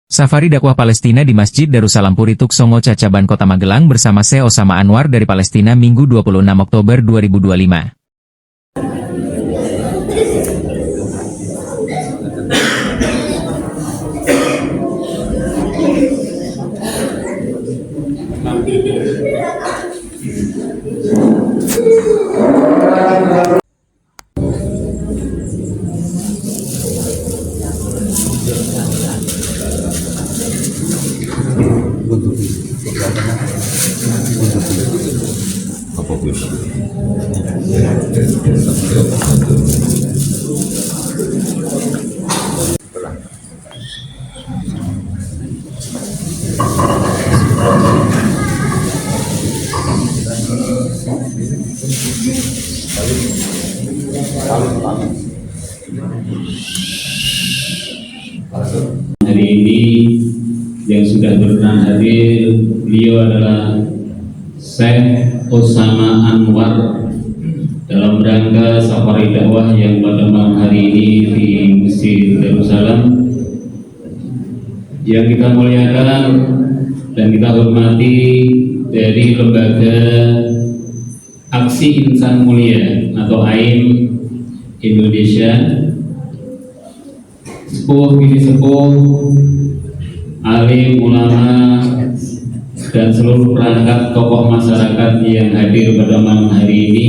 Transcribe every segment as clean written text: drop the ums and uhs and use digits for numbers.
Safari dakwah Palestina di Masjid Darussalam Purituk Songo Cacaban Kota Magelang bersama Syekh Osama Anwar dari Palestina Minggu 26 Oktober 2025. Hari ini yang sudah berkenan hadir, beliau adalah Syekh Osama Anwar dalam rangka safari dakwah yang pada malam hari ini di Masjid Darussalam yang kita muliakan dan kita hormati dari lembaga Aksi Insan Mulia atau AIM Indonesia. Sepuh bini sepuh, alim, ulama, dan seluruh perangkat tokoh masyarakat yang hadir pada malam hari ini,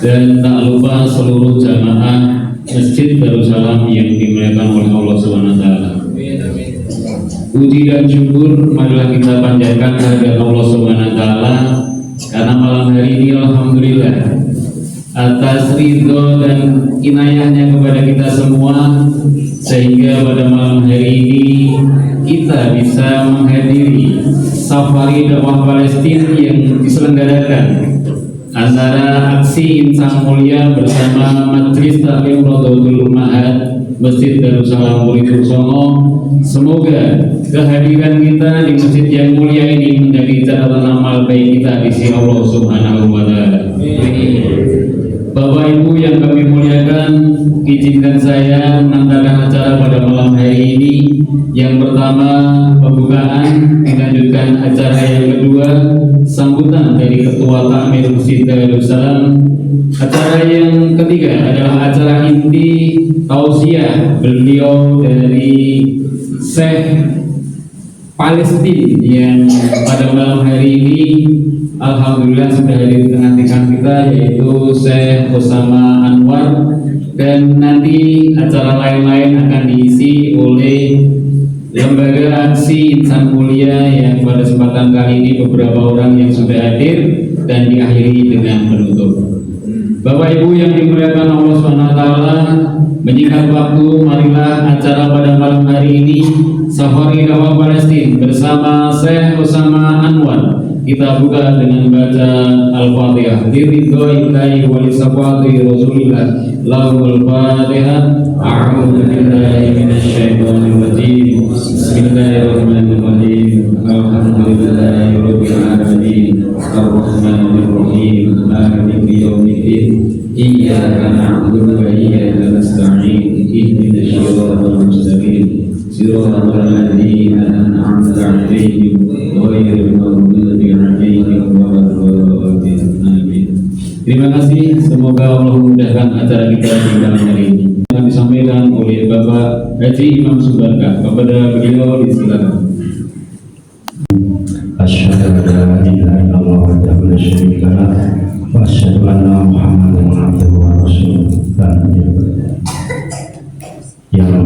dan tak lupa seluruh jamaah Masjid Darussalam yang dimuliakan oleh Allah SWT. Puji dan syukur marilah kita panjatkan kehadirat Allah SWT, karena malam hari ini alhamdulillah atas ridho dan inayahnya kepada kita semua, sehingga pada malam hari ini kita bisa menghadiri safari dakwah Palestina yang diselenggarakan antara Aksi Insan Mulia bersama Majelis Taklim Rodotul Ummahat Masjid Darussalam Purituk Songo. Semoga kehadiran kita di masjid yang mulia ini menjadi catatan amal baik kita di sisi Allah Subhanahu wa Ta'ala. Bapak Ibu yang kami muliakan, izinkan saya mengantarkan acara pada malam hari ini. Yang pertama pembukaan, dilanjutkan acara yang kedua sambutan dari Ketua Takmir Masjid Darussalam. Acara yang ketiga adalah acara inti tausiah beliau dari Syekh Palestina yang pada malam hari ini alhamdulillah sudah hadir di tengah-tengah kita, yaitu Syekh Osama Anwar, dan nanti acara lain-lain akan diisi oleh lembaga Aksi Insan Mulia yang pada kesempatan kali ini beberapa orang yang sudah hadir dan diakhiri dengan penutup. Bapak Ibu yang dimuliakan Allah SWT, menyingkat waktu, marilah acara pada malam hari ini Safari Dakwah Palestina bersama Syekh Osama Anwar kita buka dengan baca Al-Fatihah. Biridhoillahi wa lisafati Rasulillah lahul Fatihah. A'udzu billahi minasyaitonir rajim. Bismillahirrahmanirrahim. Alhamdulillahi rabbil alamin. Arrahmanir rahim. Maliki yaumiddin. Iyyaka na'budu wa iyyaka nasta'in. Ihdinas siratal mustaqim. Siratal ladzina an'amta 'alaihim ghairil maghdubi 'alaihim waladdallin. Amin. Terima kasih, semoga Allah memudahkan acara kita di malam hari ini. Yang disampaikan oleh Bapak Haji Imam Subarkah, kepada beliau disilakan. Asyhadu an la ilaha illallah wahdahu la syarika lah wa asyhadu anna Muhammadan abduhu wa rasuluh. Yang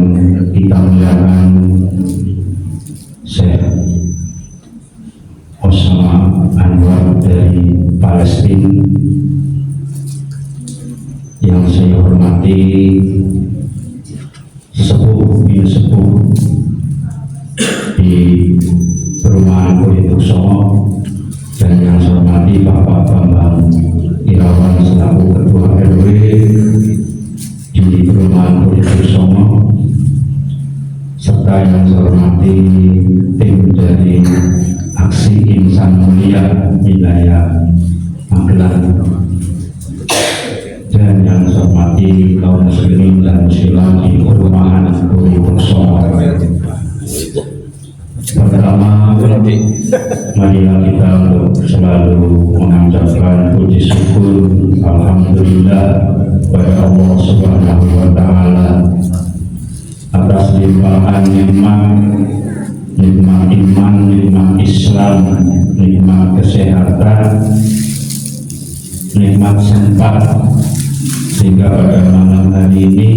kita muliakan Syekh Osama Anwar dari Palestina, yang saya hormati sepuh di perumahan Purituk Songo, dan yang saya hormati Bapak Bambang Irawan selaku Ketua RW di perumahan Purituk Songo, serta yang saya hormati tim dari Aksi Insan Mulia wilayah Magelang, dan yang saya hormati kaum muslimin dan muslimat di perumahan Purituk Songo. marilah kita untuk selalu mengucapkan puji syukur alhamdulillah kepada Allah Subhanahu wa taala atas limpahan nikmat iman, nikmat Islam, nikmat kesehatan, nikmat sempat, sehingga pada malam hari ini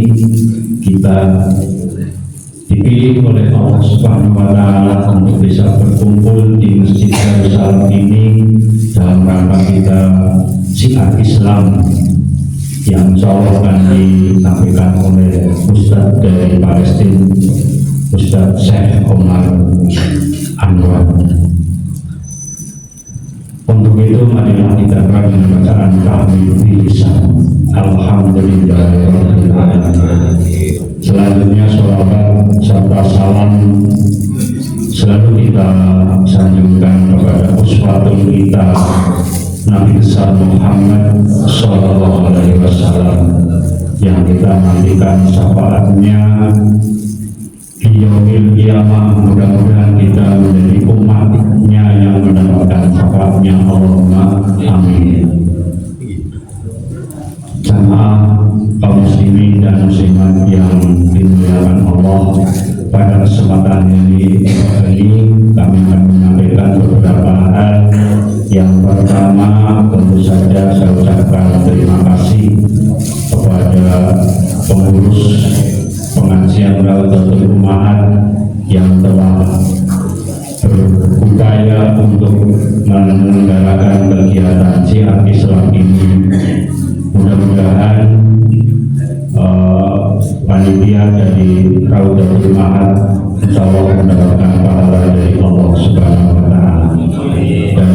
kita dipilih oleh Allah Subhanahu wa taala untuk bisa berkumpul di Masjid Darussalam ini dalam rangka kita syiar Islam yang insya akan disampaikan oleh Ustadz dari Palestina, Ustadz Syekh Omar Anwar. Untuk itu marilah kita dengan bacaan tahmid bisa alhamdulillahirabbil alamin. Selanjutnya sholawat serta salam selalu kita sanjungkan kepada uswatun kita Nabi besar Muhammad Sallallahu Alaihi Wasallam yang kita nantikan syafaatnya di yaumil qiyamah. Mudah-mudahan kita menjadi umatnya yang mendapatkan syafaatnya. Allahumma amin. Jamaah kaum muslimin dan muslimat yang dimuliakan Allah, pada kesempatan ini kami akan menyampaikan beberapa hal. Yang pertama, tentu saja saya ucapkan terima kasih kepada pengurus pengajian Rawdatul Ummahat yang telah berupaya untuk menyelenggarakan kegiatan syiar Islam ini. Mudah-mudahan panitia dari Rawdatul Ummahat insya Allah mendapatkan pahala dari Allah Subhanahu wa taala, dan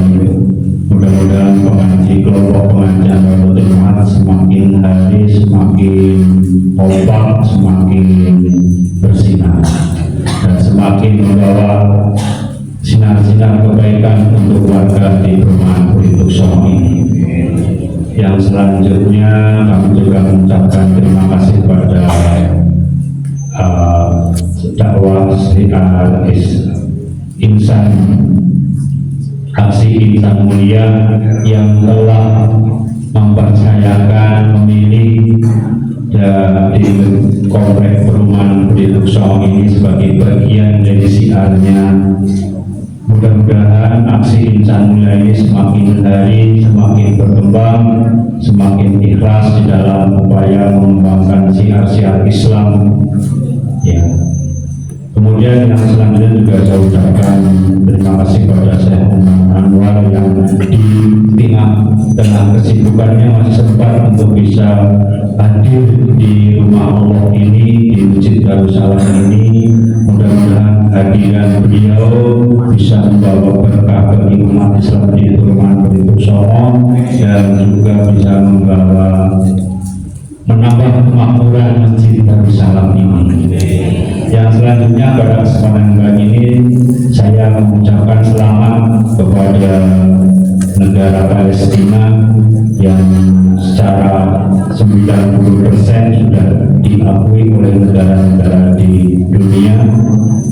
mudah-mudahan kelompok pengajian Rawdatul Ummahat semakin hari semakin kompak, semakin bersinar, dan semakin membawa sinar-sinar kebaikan untuk warga di perumahan Puri Tuksongo ini. Yang selanjutnya kami juga mengucapkan terima kasih kepada dakwah syiar Insan, aksi Insan Mulia yang telah mempercayakan memilih dari komplek perumahan Puri Tuksongo ini sebagai bagian dari syiarnya. Mudah-mudahan aksi Insan Mulia ini semakin hari semakin berkembang, semakin ikhlas di dalam upaya mengembangkan syiar-syiar Islam. Ya. Kemudian yang selanjutnya juga saya ucapkan terima kasih kepada Syekh Omar Anwar yang di tengah kesibukannya masih sempat untuk bisa hadir di rumah Allah ini, di Masjid Darussalam ini. Mudah-mudahan hadiran beliau bisa membawa berkah bagi umat Islam di perumahan Puri Tuksongo dan juga bisa menambah kemakmuran Masjid Darussalam ini. Yang selanjutnya pada kesempatan kali ini saya mengucapkan selamat kepada negara Palestina yang secara 90% sudah diakui oleh negara-negara di dunia.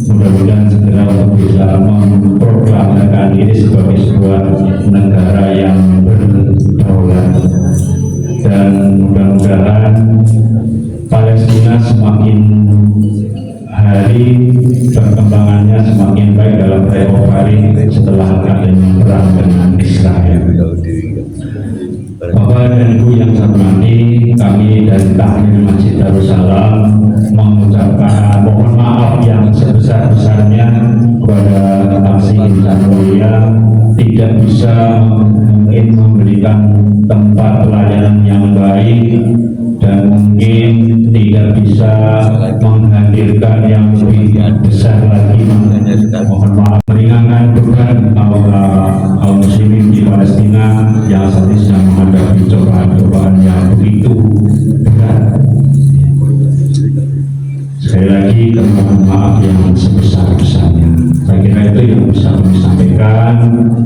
Mudah-mudahan segera untuk bisa memproklamirkan ini sebagai sebuah negara yang berdaulat, dan mudah-mudahan Palestina semakin hari perkembangannya semakin baik dalam tempo hari setelah adanya perang dengan Israel. Bapak dan Ibu yang saya hormati, kami dari Tahmid Masjid Darussalam mengucapkan mohon maaf yang sebesar-besarnya kepada aksi Insan Mulia tidak bisa mungkin memberikan tempat pelayanan yang baik, dan mungkin tidak bisa menghadirkan yang lebih besar lagi. Mohon maaf, meringankan beban kaum muslimin di Palestina yang saat ini sedang menghadapi cobaan-cobaan yang begitu berat. Sekali lagi mohon maaf yang sebesar-besarnya. Saya kira itu yang bisa kami sampaikan.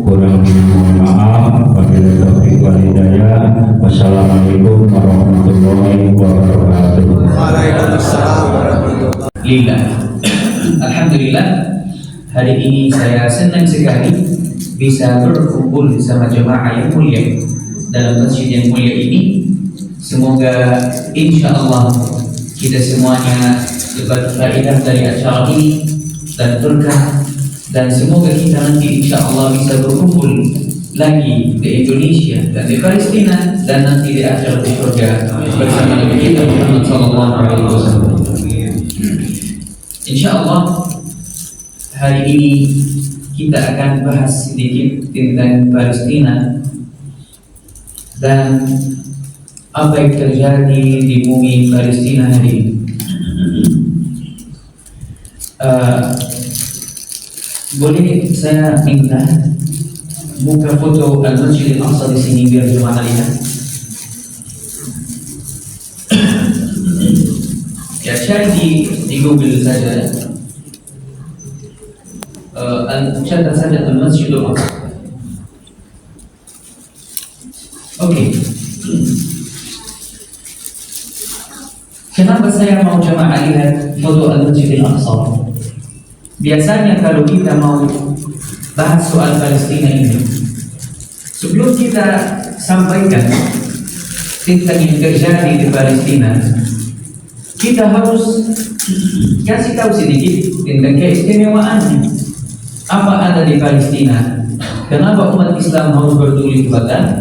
Kurang lebih mohon maaf. Wabillahi taufiq wal hidayah. Wassalamualaikum warahmatullahi wabarakatuh. Waalaikumsalam warahmatullahi wabarakatuh. Alhamdulillah, hari ini saya senang sekali bisa berkumpul sama jemaah yang mulia dalam masjid yang mulia ini. Semoga insya Allah kita semuanya dapat faedah dari acara ini dan berkah, dan semoga kita nanti insya Allah bisa berkumpul lagi di Indonesia dan di Palestina, dan nanti di akhir di surga bersama Nabi kita Muhammad sallallahu alaihi wasallam. Insya Allah hari ini kita akan bahas sedikit tentang Palestina dan apa yang terjadi di bumi Palestina hari ini. Boleh saya minta buka foto Al-Masjid Al-Aqsa di sini biar jemaah lihat. Ya, cari di Google saja. Catat saja Al-Masjid Al-Aqsa. Oke. Kenapa saya mau jemaah lihat foto Al-Masjid Al-Aqsa? Biasanya kalau kita mau bahas soal Palestina ini, sebelum kita sampaikan tentang yang terjadi di Palestina, kita harus kasih tahu sedikit tentang keistimewaannya. Apa ada di Palestina? Kenapa umat Islam harus peduli kepada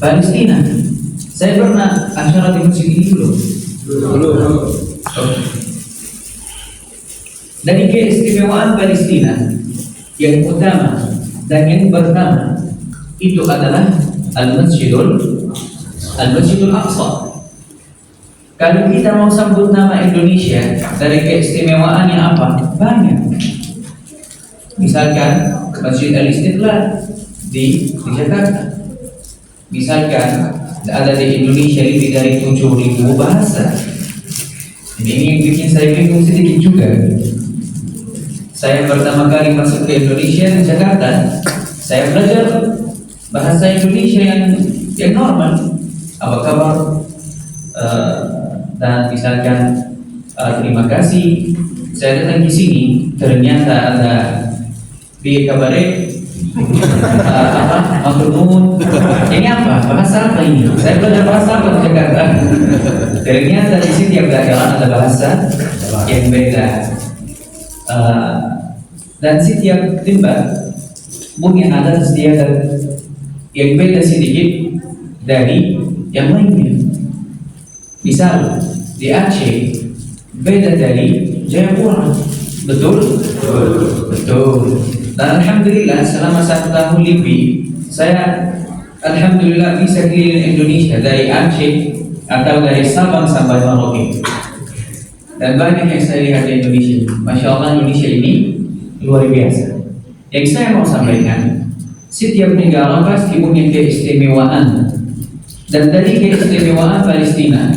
Palestina? Saya pernah acara di masjid ini belum? Dari keistimewaan Palestina yang utama dan yang pertama itu adalah Al-Masjidul Aqsa. Kalau kita mau sambut nama Indonesia, dari keistimewaannya apa? Banyak. Misalkan Masjid Al-Istiqlal di Jakarta. Misalkan ada di Indonesia lebih dari 7.000 bahasa. Ini yang bikin saya bingung sedikit juga. Saya pertama kali masuk ke Indonesia di Jakarta, saya belajar bahasa Indonesia yang normal. Apa kabar? Dan misalkan terima kasih. Saya datang di sini, ternyata ada bi kabare, maturnuun. Ini apa? Bahasa apa ini? Saya belajar bahasa apa di Jakarta? Ternyata di sini tiap daerah ada bahasa yang beda. Dan setiap tempat punya adat istiadat yang beda sedikit dari yang lainnya. Misal di Aceh beda dari Jayapura, betul? Betul. Dan alhamdulillah selama 1 tahun lebih saya alhamdulillah bisa keliling Indonesia dari Aceh atau dari Sabang sampai Merauke. Dan banyak yang saya lihat di Indonesia. Masya Allah, Indonesia ini luar biasa. Yang saya mau sampaikan, setiap negara pasti punya keistimewaan. Dan dari keistimewaan Palestina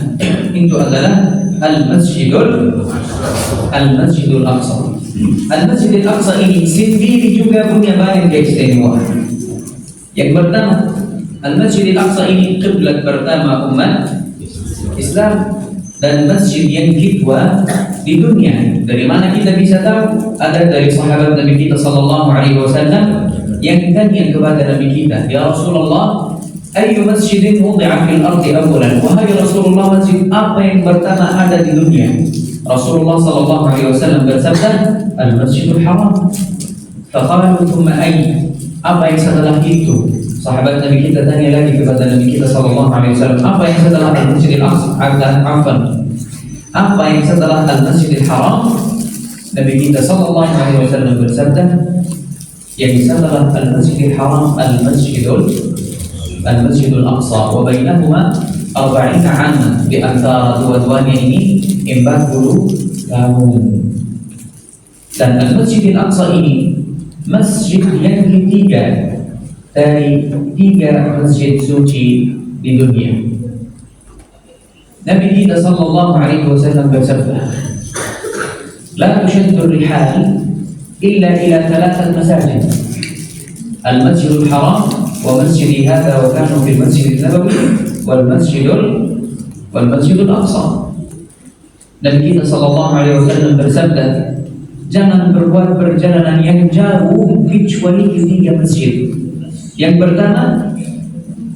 itu adalah Al-Masjidul Aqsa. Al-Masjid Al-Aqsa ini sendiri juga punya banyak keistimewaan. Yang pertama, Al-Masjid Al-Aqsa ini kiblat pertama umat Islam dan masjid yang kedua di dunia. Dari mana kita bisa tahu? Ada dari sahabat Nabi kita sallallahu alaihi wasallam yang tanya kepada Nabi kita, "Ya Rasulullah, ayyu masjidin wudi'a fil ardi awwalan?" Wahai Rasulullah, masjid apa yang pertama ada di dunia? Rasulullah sallallahu alaihi wasallam bersabda, "Al-Masjidul Haram." Faqalu thumma ayy? Apa yang setelah itu? Sahabat Nabi kita tanya lagi kepada Nabi kita sallallahu alaihi wasallam, apa yang setelah Al-Masjidil Aqsa? Apa yang setelah Al-Masjidil Haram? Nabi kita sallallahu alaihi wasallam bersabda, yang setelah Al-Masjidil Haram Al-Masjidul Aqsa, wa bainahuma 40 'aman, di antara dua-duanya ini 40 tahun. Dan Al-Masjidil Aqsa ini masjid yang ketiga dari 3 masjid suci di dunia. Nabi kita sallallahu alaihi wasallam bersabda, "La tushaddu rihal illa ila 3 masajid. Al-Masjidul Haram wa masjid hadha wa kanu fil Masjid Nabawi wal Masjidul Aqsa." Nabi kita sallallahu alaihi wasallam bersabda, jangan berbuat perjalanan yang jauh kecuali ke 3 masjid. Yang pertama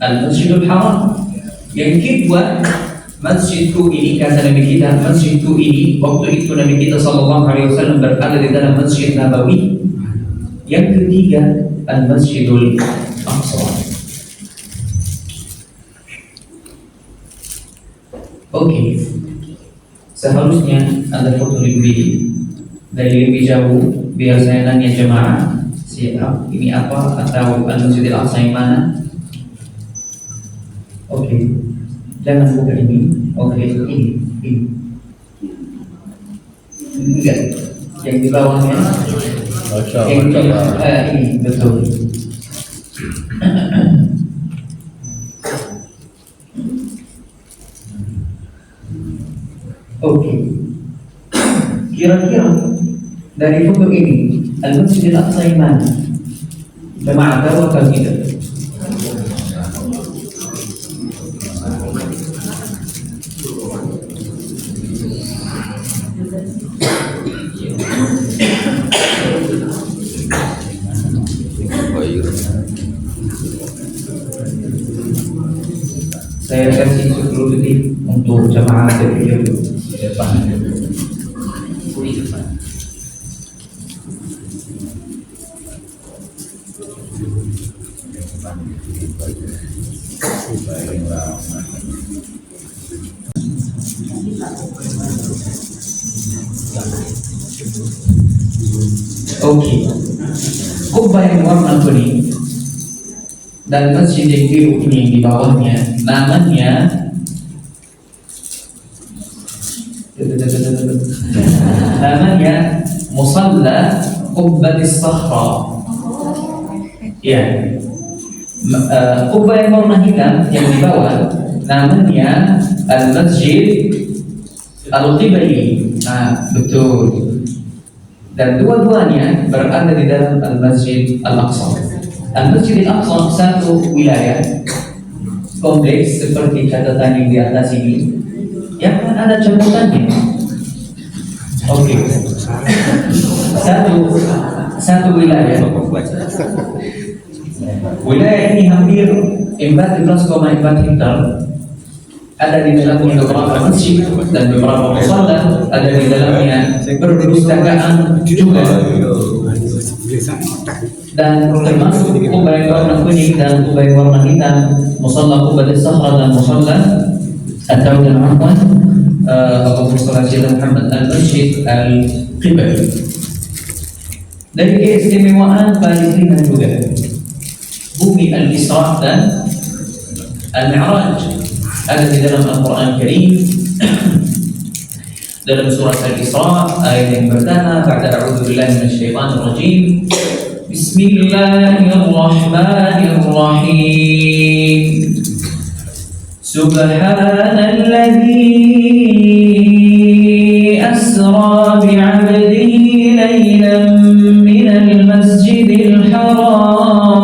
Al-Masjidul Haram, yang kedua masjidku ini, kata Nabi kita, masjidku ini, waktu itu Nabi kita SAW berada di dalam Masjid Nabawi. Yang ketiga Al-Masjidul Aqsa. Oke, seharusnya ada foto dari lebih jauh, biar saya nanya jemaah, siap ini apa atau Al-Masjidil Aqsa yang mana? Oke, jangan buka ini. Oke, ini. Enggak, yang di bawahnya. Yang ini betul. Oke, kira-kira dari foto ini Al-Masjidil Aqsa yang mana? Jemaah tahu atau tidak? Saya kasih 10 detik untuk jemaah berpikir di depan. Oke, kubah yang warna kuning dan masjid yang biru ini yang di bawahnya namanya Musalla Qubbatis Sakhra. Ya, kubah yang warna hitam yang di bawah namanya Al-Masjid Al-Qibli. Betul. Dan dua-duanya berada di dalam Al-Masjid Al-Aqsa. Al-Masjid Al-Aqsa satu wilayah kompleks seperti catatan yang di atas ini, yang ada catatannya. Oke, satu wilayah. Wilayah ini hampir 14,4 hektar. Ada di dalamnya beberapa masjid dan beberapa musalla, ada di dalamnya perpustakaan juga, dan termasuk kubah yang warna kuning dan kubah yang warna hitam, musalla Qubbatis Sakhra dan musalla atau Muhammad Al-Masjid Al-Qibli. Dari keistimewaan Palestina juga, bumi Al-Isra dan Al-Mi'raj ada di dalam Al-Quran Karim. Dalam surah Al-Isra ayat yang pertama, ba'da a'udzu billahi minasyaitonir rajim, Bismillahirrahmanirrahim, Subhanalladzi asra bi'abdihi laylan minal masjidil haram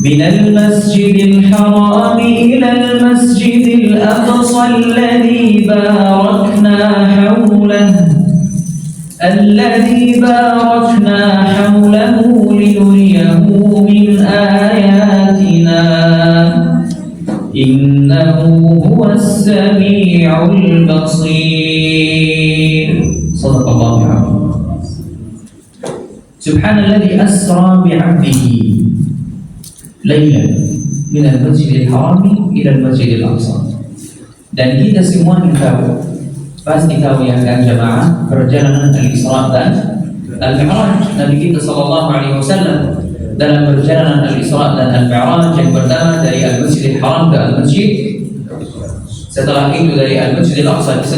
من المسجد الحرام إلى المسجد الأقصى الذي باركنا حوله لنريه من آياتنا إنه هو السميع البصير. صدق الله العظيم. سبحان الذي أسرى بعبده Layla minal masjidil harami ilal masjidil aqsa. Dan kita semua tahu, pasti tahu ya kan jemaah, perjalanan Al-Isra dan Al-Mi'raj Nabi kita SAW dalam perjalanan Al-Isra dan Al-Mi'raj, yang pertama dari Al-Masjidil Haram ke Al-Masjid, setelah itu dari Al-Masjidil Aqsa ke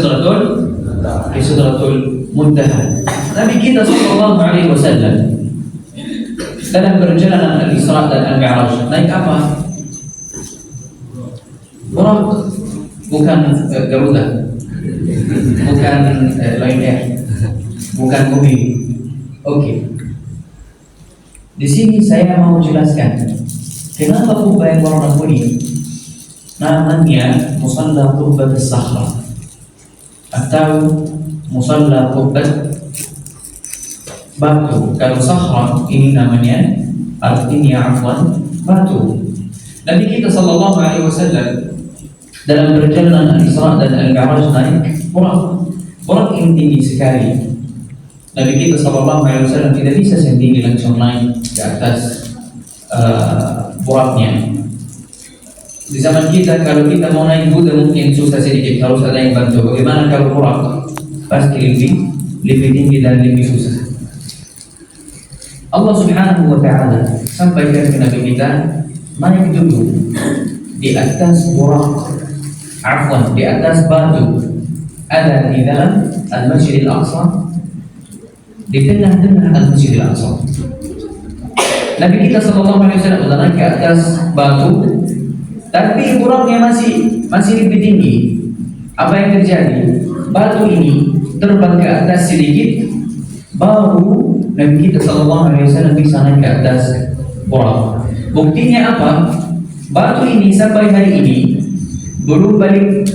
Sidratul Muntaha. Nabi kita SAW dalam perjalanan Al-Isra dan Al-Mi'raj naik apa? Burak, bukan Garuda, bukan Lion Air, bukan mobil. Oke. Di sini saya mau jelaskan kenapa kubah yang warna kuning namanya Musalla Qubbatis Sakhra atau musalla qubbat batu. Kalau sahra ini namanya, artinya afwan, batu. Nabi kita sallallahu alaihi wasallam dalam perjalanan Al-Isra dan Al-Mi'raj naik burak. Burak ini tinggi sekali. Nabi kita sallallahu alaihi wasallam tidak bisa sendiri langsung naik ke atas buraknya. Di zaman kita kalau kita mau naik kuda mungkin susah sedikit, harus ada yang bantu. Bagaimana kalau burak? Pasti lebih tinggi dan lebih susah. Allah Subhanahu wa Ta'ala sampaikan ke Nabi kita, naik dulu di atas burak, afwan, di atas batu, ada di dalam Al-Masjid Al-Aqsa, di tengah-tengah Al-Masjid Al-Aqsa. Nabi kita sallallahu alaihi wasallam sudah naik ke atas batu, tapi buraknya masih lebih tinggi. Apa yang terjadi? Batu ini terbang ke atas sedikit, baru Nabi kita sallallahu alaihi wasallam bisa naik ke atas burak. Buktinya apa? Batu ini sampai hari ini belum balik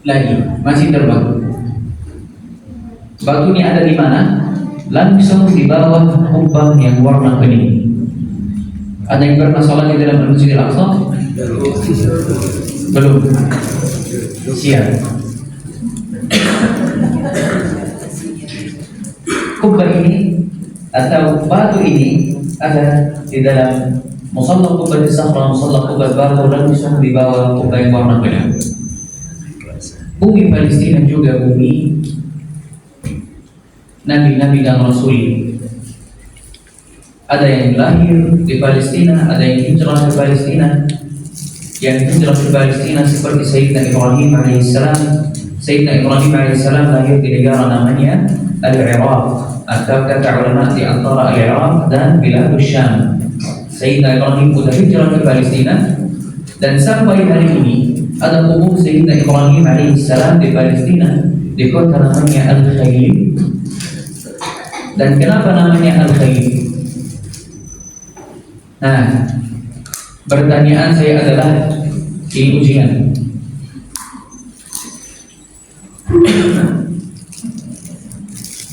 lagi, masih terbang. Batu ini ada di mana? Langsung di bawah kubah yang warna kuning. Ada yang pernah sholat di dalam Masjid Al-Aqsa? Belum. Siap. Kubah ini atau batu ini ada di dalam musalla Qubbat Sahra, musalla Qubbat batu langsung di bawah kubah yang warna kuning. Bumi Palestina juga bumi nabi-nabi dan rasul. Ada yang lahir di Palestina, ada yang hijrah ke Palestina. Yang hijrah ke Palestina seperti Sayyidina Ibrahim alaihissalam. Sayyidina Ibrahim alaihissalam lahir di negara namanya Al-Iraq, atau kata ulama di antara Al-Iraq dan Biladus Syam. Sayyidina Ibrahim sudah hijrah ke Palestina, dan sampai hari ini ada kubur Sayyidina Ibrahim alaihissalam di Palestina, di kota namanya Al-Khalil. Dan kenapa namanya Al-Khalil? Nah, pertanyaan saya adalah ini ujian.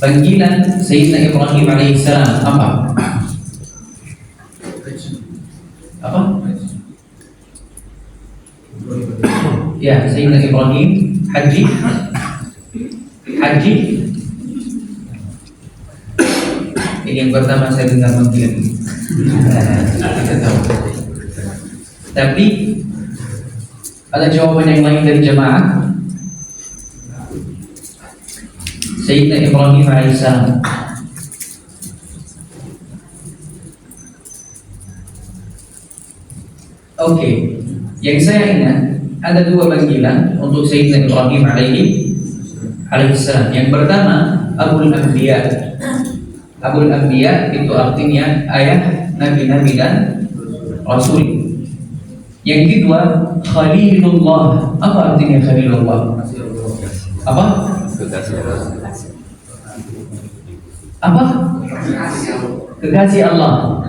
Panggilan Sayyidina Ibrahim alaihissalam apa? Apa? Ya, Sayyidina Ibrahim haji. Haji. Ini yang pertama saya dengar panggilan. Kita tahu. Tapi ada jawaban yang lain dari jemaah. Sayyidina Ibrahim alaihissalam. Oke, yang saya ingat ada dua panggilan untuk Sayyidina Ibrahim alaihissalam. Yang pertama Abul Anbiya. Abul Anbiya itu artinya ayah nabi-nabi dan rasul. Yang kedua Khalilullah. Apa artinya Khalilullah? Apa? Apa? Kekasih Allah.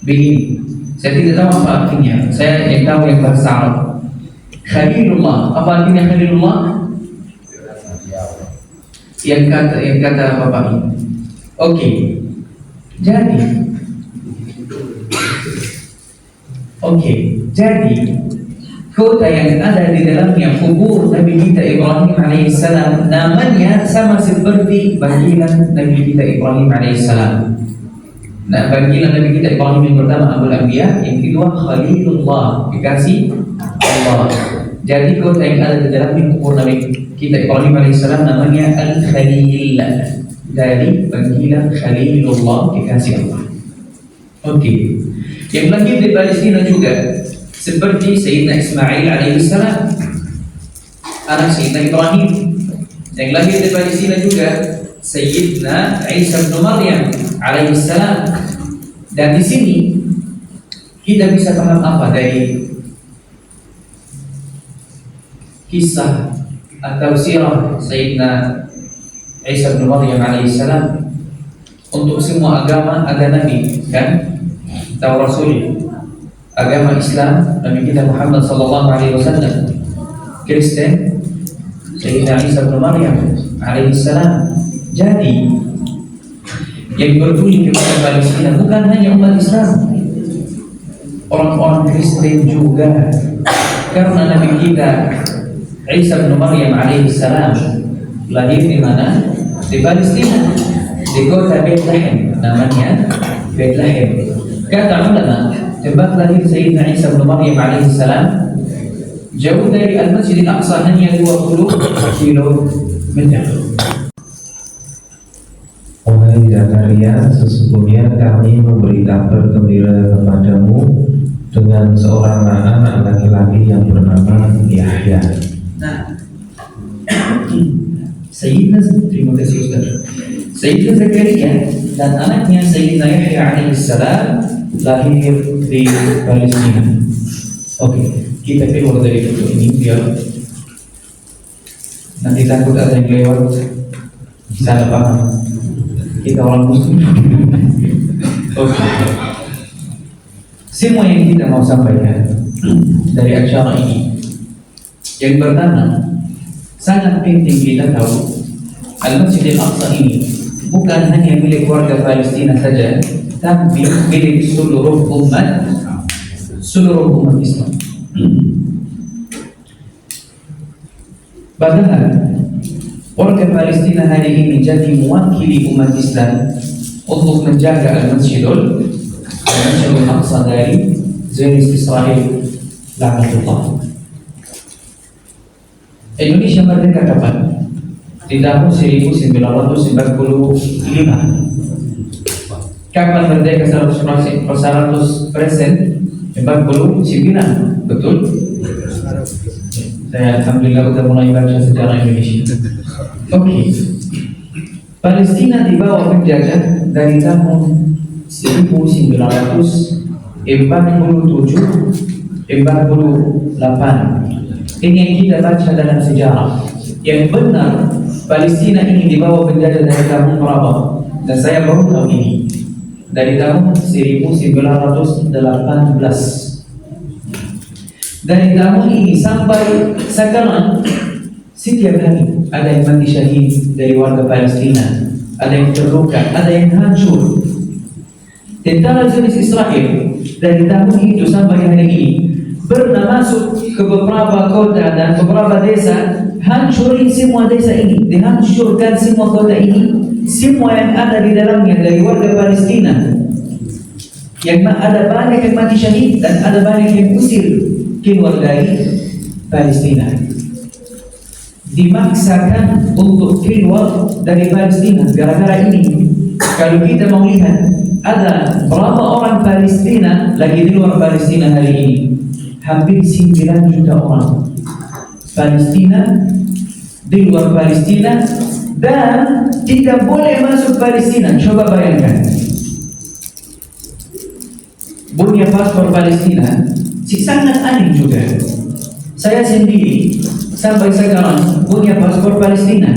Begini, saya tidak tahu apa artinya. Saya yang tahu yang bahasa Arab. Khalilullah. Apa artinya Khalilullah? Yang kata Bapak ini. Oke. Jadi kota yang ada di dalamnya kubur Nabi kita Ibrahim alaihissalam namanya sama seperti panggilan Nabi kita Ibrahim alaihissalam. Nah, panggilan Nabi kita Ibrahim yang pertama Abul Anbiya, yang kedua Khalilullah, kekasih Allah. Jadi kota yang ada di dalamnya kubur Nabi kita Ibrahim alaihissalam namanya Al-Khalil, dari panggilan Khalilullah, kekasih Allah. Oke. Yang lahir di Palestina juga seperti Sayyidina Ismail alaihissalam, anak Sayyidina Ibrahim. Yang lahir di Palestina juga Sayyidina Isa bin Maryam alaihissalam. Dan di sini kita bisa paham apa dari kisah atau sirah Sayyidina Isa bin Maryam alaihissalam. Untuk semua agama ada nabi, kan? Atau rasul. Agama Islam Nabi kita Muhammad sallallahu alaihi wasallam. Kristen Sayyidina Isa bin Maryam. alaihissalam. Jadi yang peduli kepada Palestina bukan hanya umat Islam, orang-orang Kristen juga, karena Nabi kita Isa bin Maryam alaihissalam lahir di mana? Di Palestina, di kota Bethlehem, namanya Bethlehem. Kata ulama, tempat lahir Sayyidina Isa bin Maryam alaihissalam jauh dari Al-Masjid Al-Aqsa hanya 20 kilometer. Wahai Zakaria, sesungguhnya kami memberi kabar gembira kepadamu dengan seorang anak laki-laki yang bernama Yahya. Nah, terima kasih Ustaz. Sayyidina Zakaria dan anaknya Sayyidina Yahya alaihissalam lahir di Palestina. Oke, kita keluar dari buku ini biar nanti takut ada yang lewat salah paham. Kita orang Muslim. Oke. Semua yang kita mau sampaikan dari acara ini, yang pertama, sangat penting kita tahu Al-Masjid Al-Aqsa ini bukan hanya milik warga Palestina saja, tapi milik seluruh umat Islam. Padahal warga Palestina hari ini jadi mewakili umat Islam untuk menjaga Al-Masjidul Aqsa dari Zionis Israel. Laknatullah. Indonesia merdeka kapan? Di tahun 1945. Kapan merdeka 100%? 49, betul? Saya alhamdulillah sudah mulai baca sejarah Indonesia. Oke. Palestina dibawa penjajah dari tahun 1947, 48. Ini yang kita baca dalam sejarah. Yang benar, Palestina ini dibawa penjajah dari tahun berapa? Dan saya baru tahu ini dari tahun 1918. Dari tahun ini sampai sekarang, setiap hari ada yang mati syahid dari warga Palestina, ada yang terluka, ada yang hancur. Tentara Zionis Israel dari tahun itu sampai hari ini pernah masuk ke beberapa kota dan beberapa desa, hancurin semua desa ini, dihancurkan semua kota ini, semua yang ada di dalamnya dari warga Palestina. Yang ada banyak yang mati syahid dan ada banyak yang usir keluar dari Palestina, dimaksakan untuk keluar dari Palestina gara-gara ini. Kalau kita mau lihat ada berapa orang Palestina lagi di luar Palestina hari ini, hampir 9 juta orang Palestina di luar Palestina dan tidak boleh masuk Palestina. Coba bayangkan, punya paspor Palestina sangat aneh juga. Saya sendiri sampai sekarang punya paspor Palestina.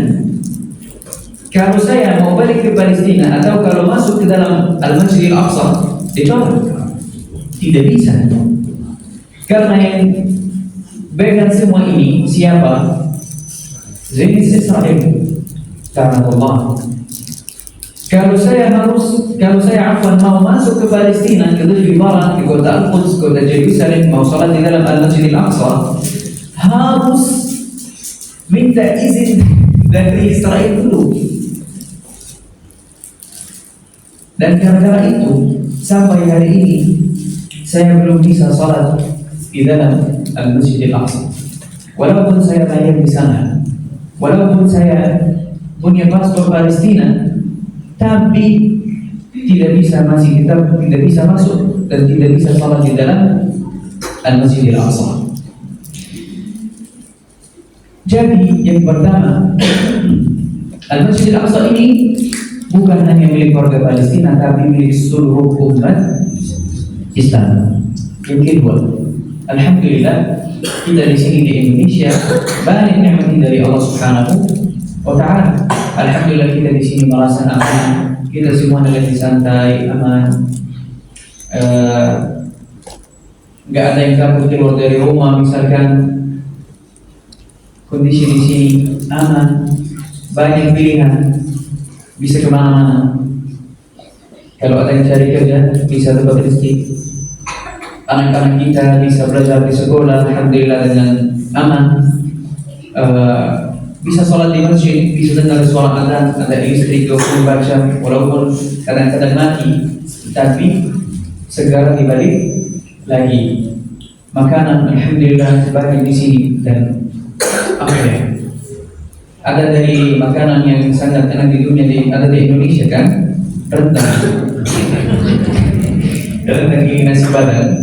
Kalau saya mau balik ke Palestina atau kalau masuk ke dalam Al-Masjid Al-Aqsa, ditolak. Tidak bisa. Karena yang pegang semua ini siapa? Zionis Israel. Karena Allah. Kalau saya mau masuk ke Palestina, ke Tepi Barat, ke kota Al-Quds, kota Jerusalem, mau salat di dalam Al-Masjid Al-Aqsa, harus minta izin dari Israel dulu. Dan gara-gara itu sampai hari ini saya belum bisa salat di dalam Al-Masjid Al-Aqsa. Walaupun saya lahir di sana, walaupun saya punya paspor Palestina, tapi tidak bisa masuk dan tidak bisa salat di dalam Al-Masjid Al-Aqsa. Jadi yang pertama, Al-Masjid Al-Aqsa ini bukan hanya milik warga Palestina, tapi milik seluruh umat Islam. Yang kedua, alhamdulillah kita di sini di Indonesia banyak nikmat dari Allah Subhanahu wa Ta'ala. Alhamdulillah kita di sini merasa aman, kita semua lagi santai, aman. Nggak ada yang takut keluar dari rumah, misalkan kondisi di sini aman, banyak pilihan, bisa kemana-mana. Kalau ada yang cari kerja, bisa dapat rezeki. Anak-anak kita bisa belajar di sekolah, alhamdulillah dengan aman. Bisa sholat di masjid, bisa dengar suara adzan, ada istri 24 jam, walaupun kadang-kadang mati, tapi segera dibalik lagi. Makanan alhamdulillah banyak di sini dan ada dari makanan yang sangat enak di dunia, ada di Indonesia kan, rendang. Rendang ini nasi padang.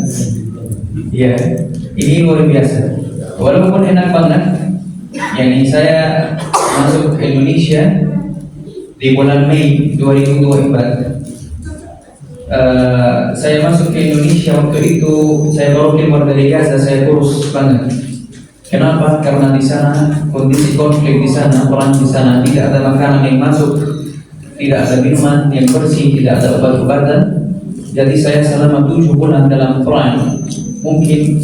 Ya, ini luar biasa. Walaupun enak banget. Yani saya masuk ke Indonesia di bulan Mei 2024. Saya masuk ke Indonesia waktu itu saya baru keluar dari Gaza, saya kurus banget. Kenapa? Karena di sana kondisi konflik di sana, orang di sana tidak ada makanan yang masuk, tidak ada minuman yang bersih, tidak ada obat-obatan. Jadi saya selama 7 bulan dalam perang, mungkin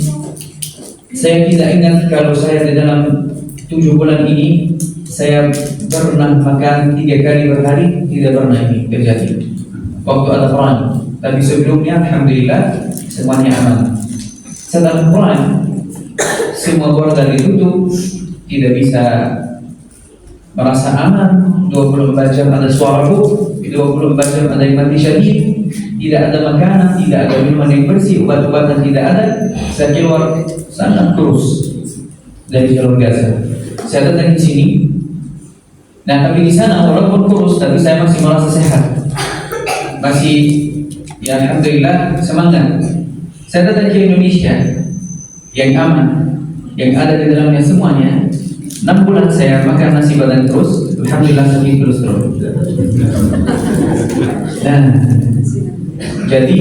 saya tidak ingat kalau saya di dalam 7 bulan ini saya pernah makan 3 kali per hari, tidak pernah ini terjadi waktu ada perang. Tapi sebelumnya alhamdulillah semuanya aman. Setelah perang semua border ditutup, tidak bisa merasa aman. 24 jam ada suara bom, 24 jam ada yang mati syahid, tidak ada makanan, tidak ada minuman yang bersih, obat-obatan tidak ada. Saya keluar sangat kurus dari jalur Gaza. Saya datang di sini. Nah, tapi di sana walaupun kurus, tapi saya masih merasa sehat. Masih, ya alhamdulillah semangat. Saya datang ke Indonesia yang aman, yang ada di dalamnya semuanya. 6 bulan saya makan nasi padang terus, alhamdulillah sakit terus. Nah, jadi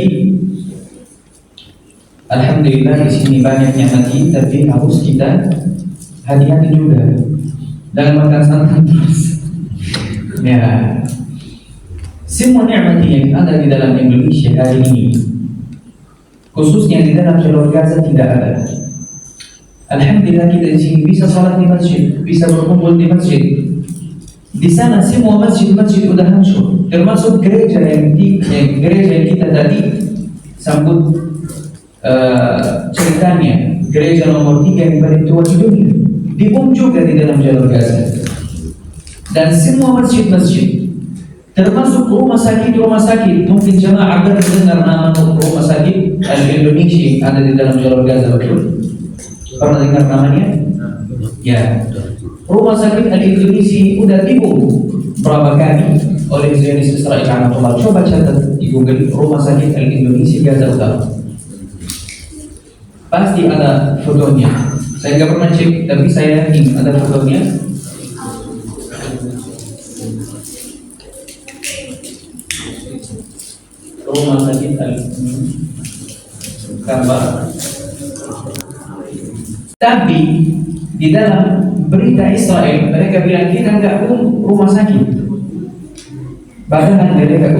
alhamdulillah di sini banyak yang mati, tapi harus kita hati-hati juga dalam makan santan terus. Ya, semua nikmat yang ada di dalam Indonesia hari ini, khususnya di dalam jalur Gaza tidak ada. Alhamdulillah kita di sini bisa salat di masjid, bisa berkumpul di masjid. Di sana semua masjid-masjid udah hancur, termasuk gereja yang kita tadi sambut ceritanya, gereja nomor 3 yang paling tua di dunia, dibom juga di dalam jalur Gaza. Dan semua masjid-masjid, termasuk rumah sakit, mungkin jemaah agar mendengar nama rumah sakit Al-Indonesia yang ada di dalam jalur Gaza, betul? Pernah dengar namanya? Ya, rumah sakit Al-Indonesia udah dibom berapa kali oleh Zionis Israel. Coba catat di Google rumah sakit Al-Indonesia Gaza Utara, pasti ada fotonya. Saya nggak pernah cek, tapi saya yakin ada fotonya. Rumah sakit Al-Kaaba. Tapi di dalam berita Israel mereka bilang kita nggak rumah sakit, padahal mereka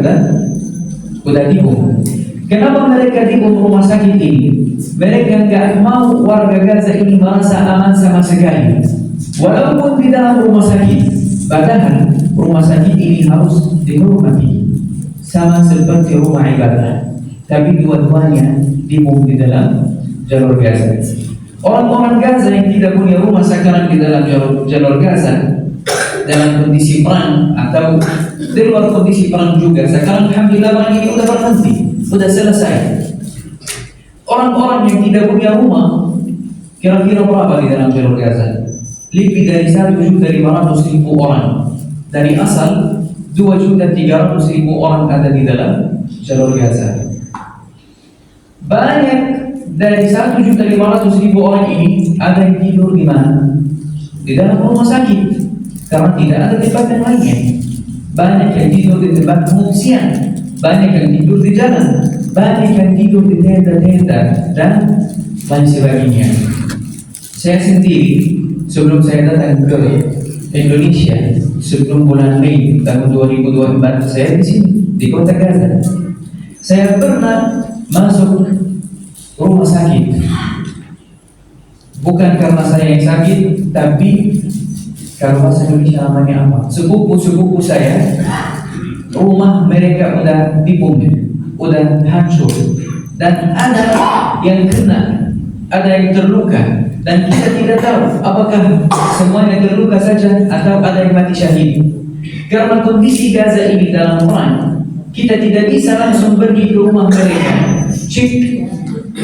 udah dibom. Kenapa mereka dibom rumah sakit ini? Mereka nggak mau warga Gaza ini merasa aman sama sekali, walaupun di dalam rumah sakit. Padahal rumah sakit ini harus dihormati sama seperti rumah ibadah, tapi dua-duanya dibom di dalam jalur Gaza. Orang-orang Gaza yang tidak punya rumah sekarang di dalam jalur Gaza, dalam kondisi perang atau di luar kondisi perang juga, sekarang alhamdulillah perang ini sudah berhenti, sudah selesai. Orang-orang yang tidak punya rumah kira-kira berapa di dalam jalur Gaza? Lebih dari 1.500.000 orang. Dari asal 2.300.000 orang ada di dalam jalur Gaza. Banyak dari 1.500.000 orang ini ada yang tidur di mana? Di dalam rumah sakit, karena tidak ada tempat yang lainnya. Banyak yang tidur di tempat pengungsian, banyak yang tidur di jalan, banyak yang tidur di tenda-tenda dan lain sebagainya. Saya sendiri sebelum saya datang ke Indonesia, sebelum bulan Mei tahun 2024, saya di sini di kota Gaza. Saya pernah masuk rumah sakit, bukan karena saya yang sakit, tapi Kalau bahasa Indonesia namanya apa? Sepupu-sepupu saya, rumah mereka udah dibom, udah hancur, dan ada yang kena, ada yang terluka, dan kita tidak tahu apakah semuanya terluka saja atau ada yang mati syahid. Karena kondisi Gaza ini dalam perang, kita tidak bisa langsung pergi ke rumah mereka, cek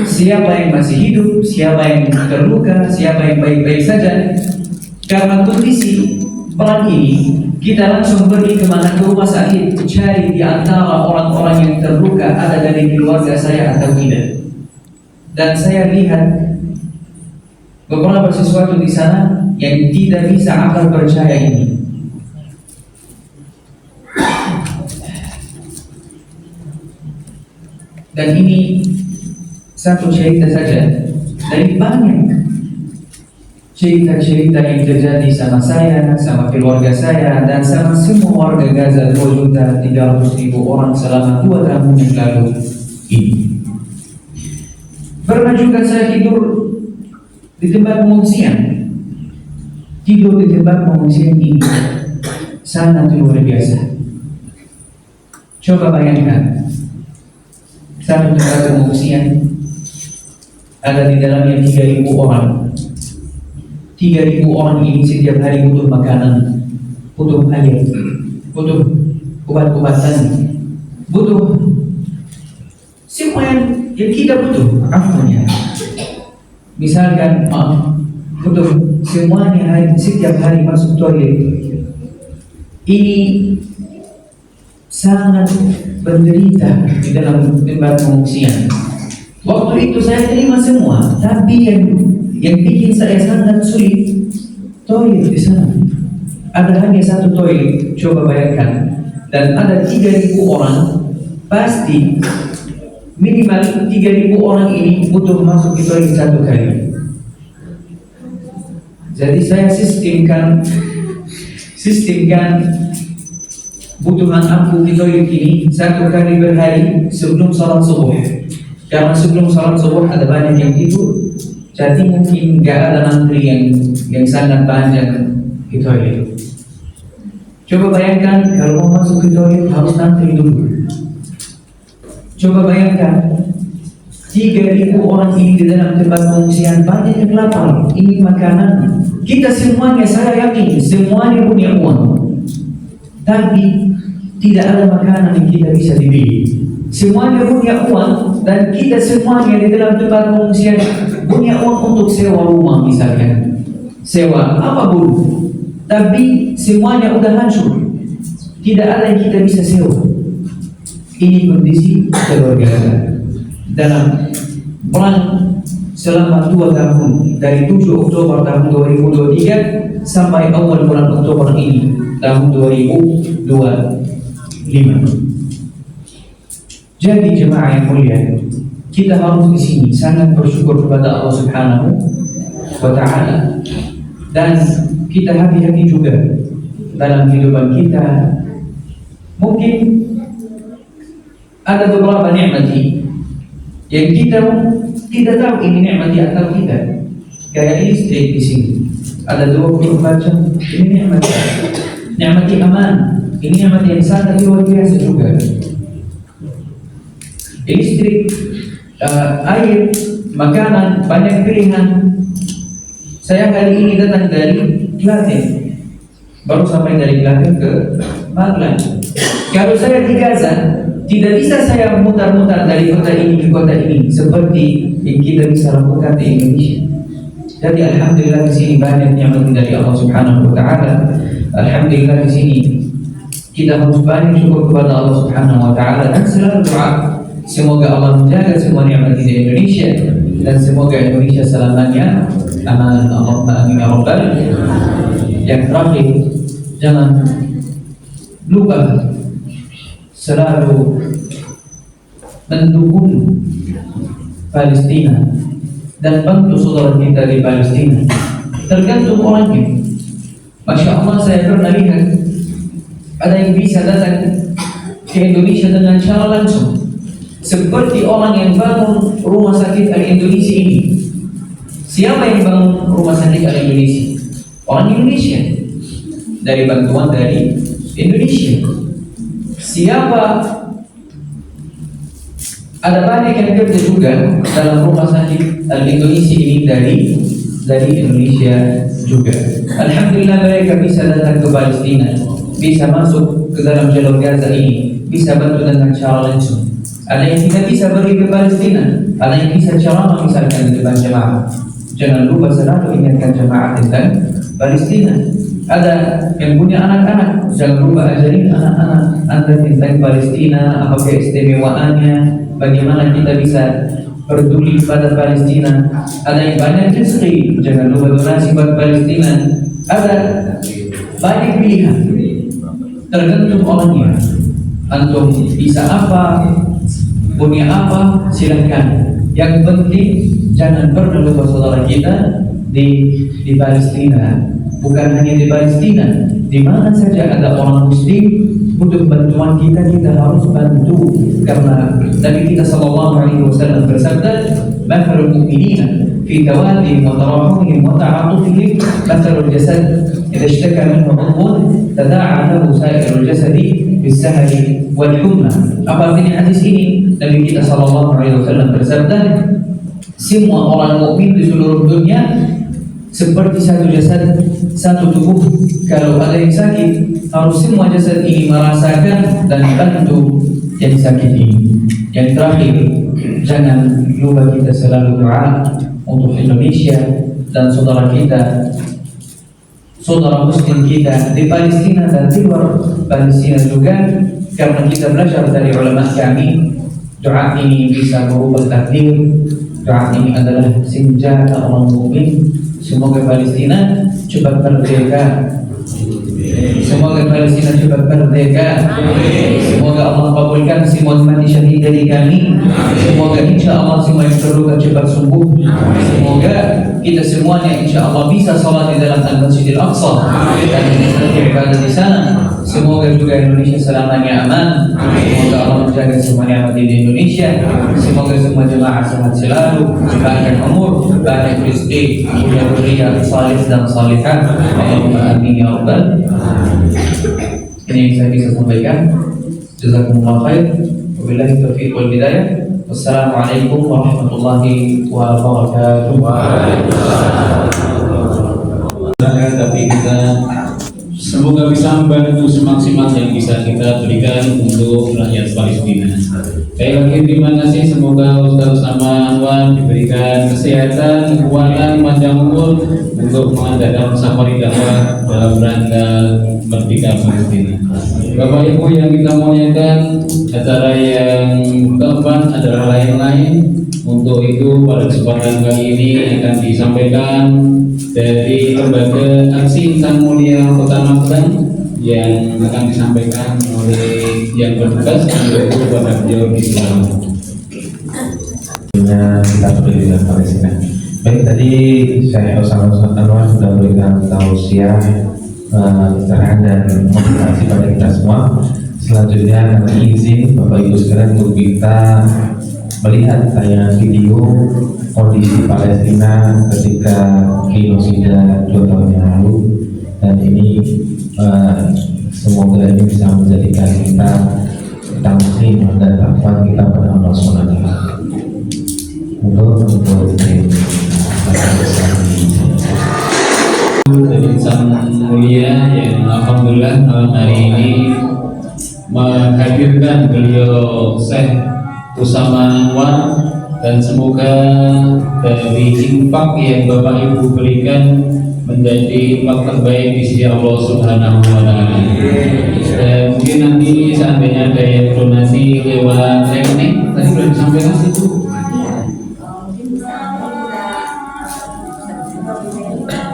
siapa yang masih hidup, siapa yang terluka, siapa yang baik-baik saja. Karena kondisi perang ini, kita langsung pergi kemana, ke rumah sakit, cari di antara orang-orang yang terluka ada dari keluarga saya atau tidak. Dan saya lihat beberapa sesuatu di sana yang tidak bisa akal percaya ini. Dan ini satu cerita saja dari banyak cerita-cerita yang terjadi sama saya, sama keluarga saya, dan sama semua warga Gaza 2.300.000 orang selama 2 tahun yang lalu ini. Pernah juga saya tidur di tempat pengungsian. Tidur di tempat pengungsian ini sangat luar biasa. Coba bayangkan, satu tempat pengungsian ada di dalamnya 3.000 orang. 3.000 orang ini setiap hari butuh makanan, butuh air, butuh obat-obatan, butuh semua yang kita butuh. Akhirnya, misalkan butuh semuanya setiap hari masuk toilet. Ini sangat menderita di dalam tempat pengungsian. Waktu itu saya terima semua, tapi yang bikin saya sangat sulit toilet di sana. Ada hanya satu toilet, coba bayangkan, dan ada 3.000 orang, pasti minimal 3.000 orang ini butuh masuk ke toilet satu kali. Jadi saya sistemkan butuhan aku di toilet ini satu kali berhari sebelum sholat subuh. Karena sebelum sholat subuh ada banyak yang tidur. Jadi mungkin nggak ada antri yang sangat panjang di toilet. Coba bayangkan kalau mau masuk ke toilet harus antri dulu. Coba bayangkan 3.000 orang ini di dalam tempat pengungsian, banyak yang lapar. Ini makanan. Kita semuanya, saya yakin semuanya punya uang, tapi tidak ada makanan yang kita bisa dibeli. Semuanya punya uang, dan kita semuanya di dalam tempat pengungsian punya uang untuk sewa rumah misalkan, sewa apapun, tapi semuanya udah hancur, tidak ada yang kita bisa sewa. Ini kondisi keluarga dalam perang selama 2 tahun, dari 7 Oktober tahun 2023 sampai awal bulan Oktober ini tahun 2025. Jadi jemaah yang mulia, kita harus di sini sangat bersyukur kepada Allah Subhanahu wa Ta'ala, dan kita hati-hati juga dalam kehidupan kita. Mungkin ada beberapa nikmat yang kita tidak tahu ini nikmat atau tidak. Kayak istri di sini ada 24 jam, ini nikmat. Nikmat aman, ini nikmat yang sangat luar biasa juga. Listrik, air, makanan, banyak pilihan. Saya kali ini datang dari Klaten, baru sampai dari Klaten ke Magelang. Kalau saya di Gaza, tidak bisa saya mutar-mutar dari kota ini ke kota ini seperti yang kita bisa lakukan di Indonesia. Jadi alhamdulillah di sini banyak nikmat dari Allah Subhanahu wa Ta'ala. Alhamdulillah di sini kita harus banyak syukur kepada Allah Subhanahu wa Ta'ala, dan selalu doa semoga Allah menjaga semua nikmat di Indonesia, dan semoga Indonesia selamanya aman. Allahumma amin ya rabbal. Yang terakhir, jangan lupa selalu mendukung Palestina dan bantu saudara kita di Palestina. Tergantung orangnya. Masya Allah, saya pernah lihat ada yang bisa datang ke Indonesia dengan cara langsung, seperti orang yang bangun rumah sakit Al-Indonesia ini. Siapa yang bangun rumah sakit Al-Indonesia? Orang Indonesia. dari bantuan dari Indonesia. Siapa? Ada banyak yang kerja juga dalam rumah sakit Indonesia ini dari Indonesia juga. Alhamdulillah mereka bisa datang ke Palestina, bisa masuk ke dalam jalur Gaza ini, bisa bantu dengan cara langsung. Ada yang tidak bisa pergi ke Palestina, ada yang bisa ceramah misalkan di depan jemaah. Jangan lupa selalu ingatkan jemaah tentang Palestina. Ada yang punya anak-anak, jangan lupa ajarin anak-anak Anda tentang Palestina, apa keistimewaannya, bagaimana kita bisa peduli pada Palestina. Ada yang banyak rezeki, jangan lupa donasi buat Palestina. Ada banyak pilihan, tergantung orangnya. Antum bisa apa, punya apa, silahkan. Yang penting jangan pernah lupa saudara kita di Palestina. Bukan hanya di Palestina, di mana saja ada orang Muslim butuh bantuan kita harus bantu. Karena Nabi kita sallallahu alaihi wasallam bersabda, "Mathalul mu'minina fi tawaddihim wa tarahumihim wa ta'atufihim mathalul jasad idza ishtaka minhu 'udwun tada'a lahu sa'irul jasadi bis-sahari wal humma." Apa artinya hadis ini? Nabi kita sallallahu alaihi wasallam bersabda, semua orang mukmin di seluruh dunia seperti satu jasad, satu tubuh. Kalau ada yang sakit, harus semua jasad ini merasakan dan bantu yang sakit ini. Yang terakhir, jangan lupa kita selalu doa untuk Indonesia dan saudara kita, saudara Muslim kita di Palestina dan di luar Palestina juga. Karena kita belajar dari ulama kami, doa ini bisa merubah takdir. Doa ini adalah senjata orang mukmin. Semoga Palestina cepat merdeka. Semoga Palestina cepat merdeka. Semoga Allah kabulkan semua mati syahid dari kami. Semoga insya Allah semua yang terluka cepat sembuh. Semoga kita semuanya insya Allah bisa salat di dalam Al-Masjidil Aqsa dan beribadah di sana. Semoga juga Indonesia selamanya aman. Semoga Allah menjaga semua nikmat di Indonesia. Semoga semua jemaah sehat selalu, banyak umur, banyak rezeki, punya zuriat salih dan salihah. Allahumma amin ya rabbal. Ini yang saya bisa sampaikan. Jazakumullah khair. Wabillahi taufiq wal hidayah. Wassalamualaikum warahmatullahi wabarakatuh. Tapi kita semoga bisa membantu semaksimal yang bisa kita berikan untuk rakyat Palestina. Sekali lagi terima kasih. Semoga Ustaz sama Anwar diberikan kesehatan, kekuatan, panjang umur untuk mengadakan safari dakwah dalam rangka merdeka Palestina. Bapak Ibu yang kita muliakan, acara yang keempat adalah lain-lain. Untuk itu pada kesempatan kali ini akan disampaikan dari Lembaga Aksi Insan Mulia Kota Magelang yang akan disampaikan oleh yang bertugas, yaitu pada beliau di Islam. Kita berdiri dengan Palestina. Baik, tadi saya Osama Anwar sudah memberikan tausiah pencerahan dan motivasi pada kita semua. Selanjutnya kami izin Bapak Ibu sekalian untuk kita melihat tayangan video kondisi Palestina ketika genosida 2 tahun yang lalu, dan ini semoga ini bisa menjadikan kita tamkin dan takwa kita pada Allah SWT. Untuk Dari insan mulia yang alhamdulillah malam hari ini menghadirkan beliau Syekh Usama Anwar, dan semoga dari infak yang Bapak Ibu berikan menjadi infak terbaik di sisi Allah Subhanahu wa Ta'ala. Dan mungkin nanti seandainya ada yang donasi lewat rekening, tadi sudah disampaikan itu.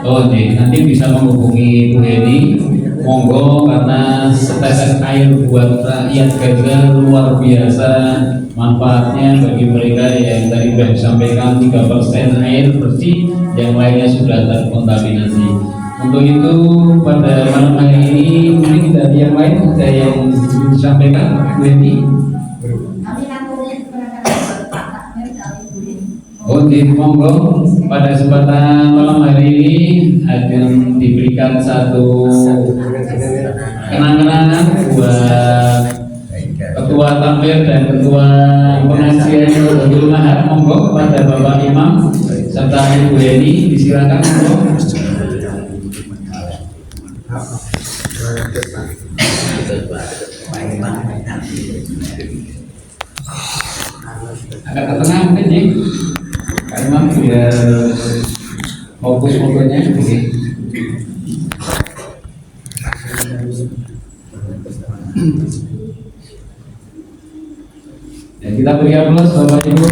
Oh, nanti bisa menghubungi Bu Heni. Monggo, karena setetes air buat rakyat Gaza luar biasa manfaatnya bagi mereka yang tadi sudah disampaikan 3% air bersih, yang lainnya sudah terkontaminasi. Untuk itu pada malam hari ini mungkin dari yang lain ada yang disampaikan Bu Heni. Oh, Oke, monggo pada kesempatan malam hari ini akan diberikan satu kenang-kenangan buat Ketua Takmir dan Ketua Pengajian Abdul Mahad. Monggo pada Bapak Imam serta Ibu Yeni, disilakan monggo. Agak ke tengah mungkin nih, Kak Imam biar fokus fokusnya. Oke. Ya, kita beri aplaus Bapak Ibu.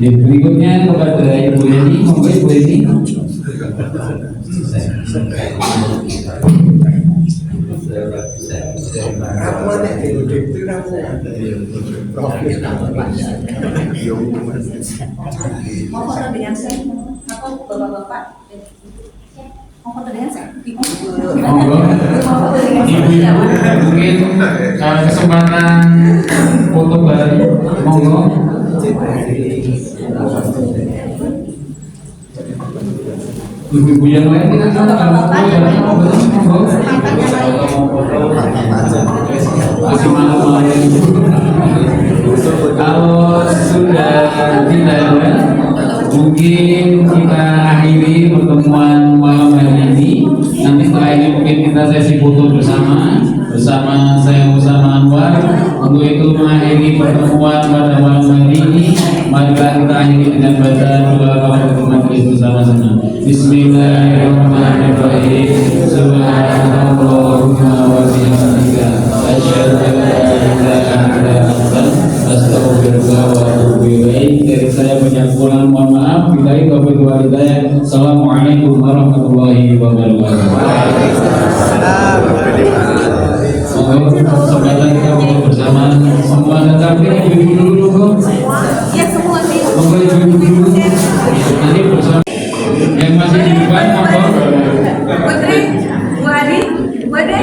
Ya, berikutnya kepada Ibu Yeni, monggo Ibu Yeni. Mau foto dengan saya? Apa bapak-bapak? Mau foto dengan saya? Monggo. Ibu-ibu mungkin kesempatan foto bareng, monggo. Ibu-ibu yang lain kita monggo. Masih malam. Kalau sudah tidak ada, mungkin kita akhiri pertemuan malam hari ini. Nanti setelah ini mungkin kita sesi foto bersama saya Usama Anwar. Untuk itu mengakhiri pertemuan pada malam hari ini, marilah kita akhiri dengan baca doa kafaratul majlis bersama-sama. Bismillahirrahmanirrahim. Subhanallahumma wa bihamdika asyhadu an la ilaha illa anta astaghfiruka wa atubu ilaik. Dari saya banyak kurang, mohon maaf. Billahi taufiq wal hidayah. Assalamualaikum warahmatullahi wabarakatuh. Kesempatan kita foto bersama semua ada takbir, ibu-ibu dulu. Ya semua sih. Monggo ibu-ibu dulu. Nanti bersama yang masih di depan, monggo. Putri, Bu Adi, Bu Adi,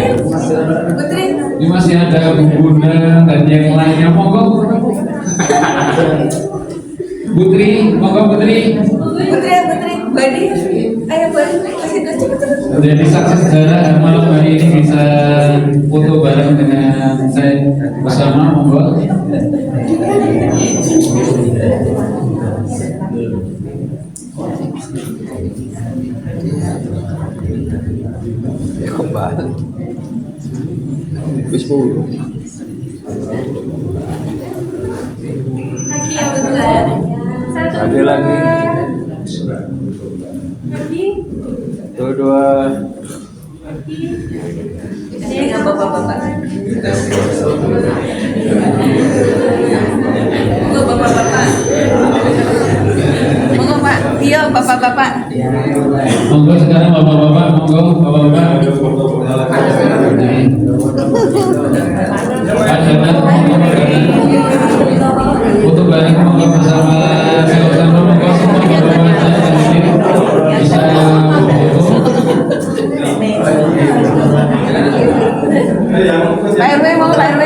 Putri. Ini masih ada Bu Bunda dan yang lainnya, monggo. Putri, monggo Putri. Putri, Bu Adi. Ayo Bu Adi, kasih tuh cepet-cepet. Jadi saksi sejarah malam hari ini bisa foto bareng dengan saya bersama, monggo. Kaki yang betul. Satu lagi. Kaki. Dua. Ini dengan bapak-bapak. Monggo bapak-bapak. Monggo Pak, iya bapak-bapak. Monggo sekarang bapak-bapak, monggo bapak-bapak. Foto bareng monggo bersama saya bersama, monggo semua bapak-bapak bisa foto. Pak RW mau Pak RW.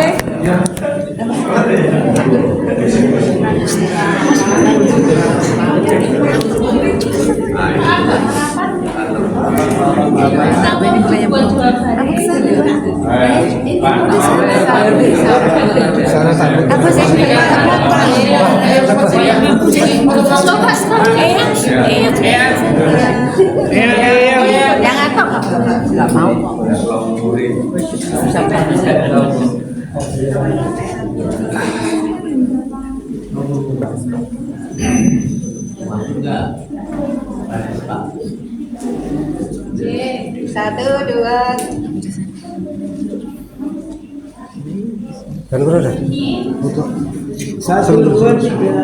Jangan kok. Enggak mau kok. Satu, dua. Satu, dua, tiga.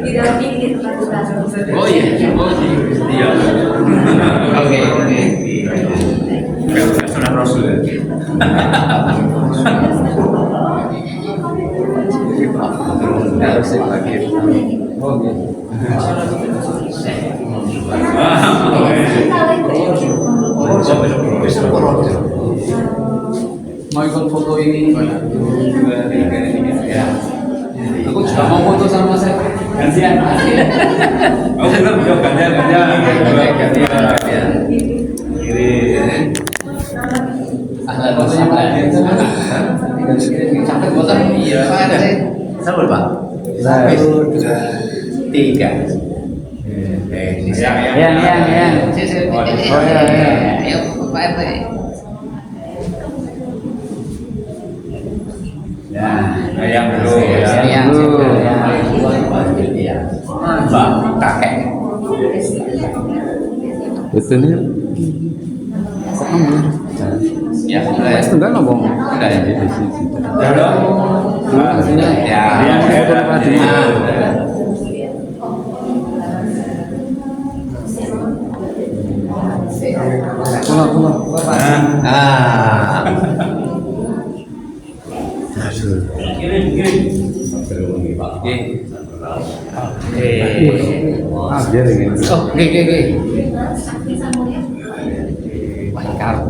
Di dalam ini Oh iya, iya. Oke, oke. Sudah Rasul. Harus lagi. Oke. Mau ikut foto ini? Ya. Aku juga mau foto sama saya. Gantian. Oh, benar, gantian. Kiri. Ahlan wa sahlan. Sampai foto? Iya. Sabar, Pak. 1, 2, 3. Yang. Ayo, Pak RT. Ya, yang dulu. Ya. Mbak, kakek. Betulnya kok kamu Ya, es tunggal ngomong udah ya. Ya,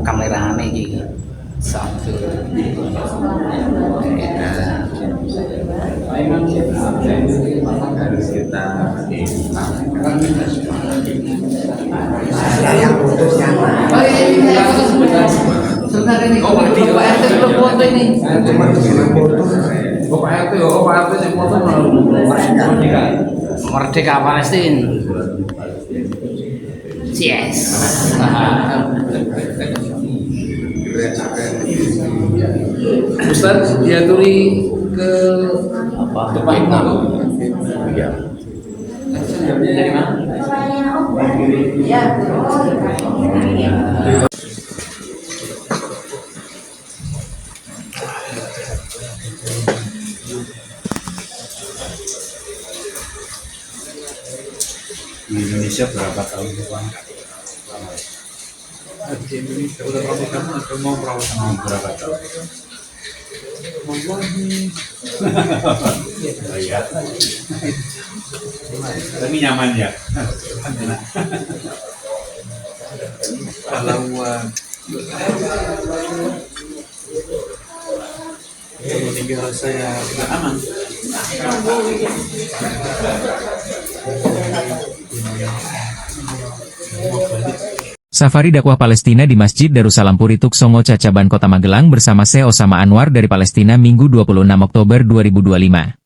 kameranya iki satu. Harus kita Sebentar ini, oh Pak RT belum foto ini. cuma foto. Pak RT yang foto Merdeka Palestina. Yes. Ustaz diaturi ke depan itu. Iya. Dari mana? Ya. Di Indonesia berapa tahun depan? di Indonesia udah berapa kamu atau mau perawatan Berapa tahun? Iya. Tapi nyaman ya. kalau tinggal saya sudah aman. Safari dakwah Palestina di Masjid Darussalam Puri Tuksongo Cacaban Kota Magelang bersama Syekh Osama Anwar dari Palestina Minggu 26 Oktober 2025.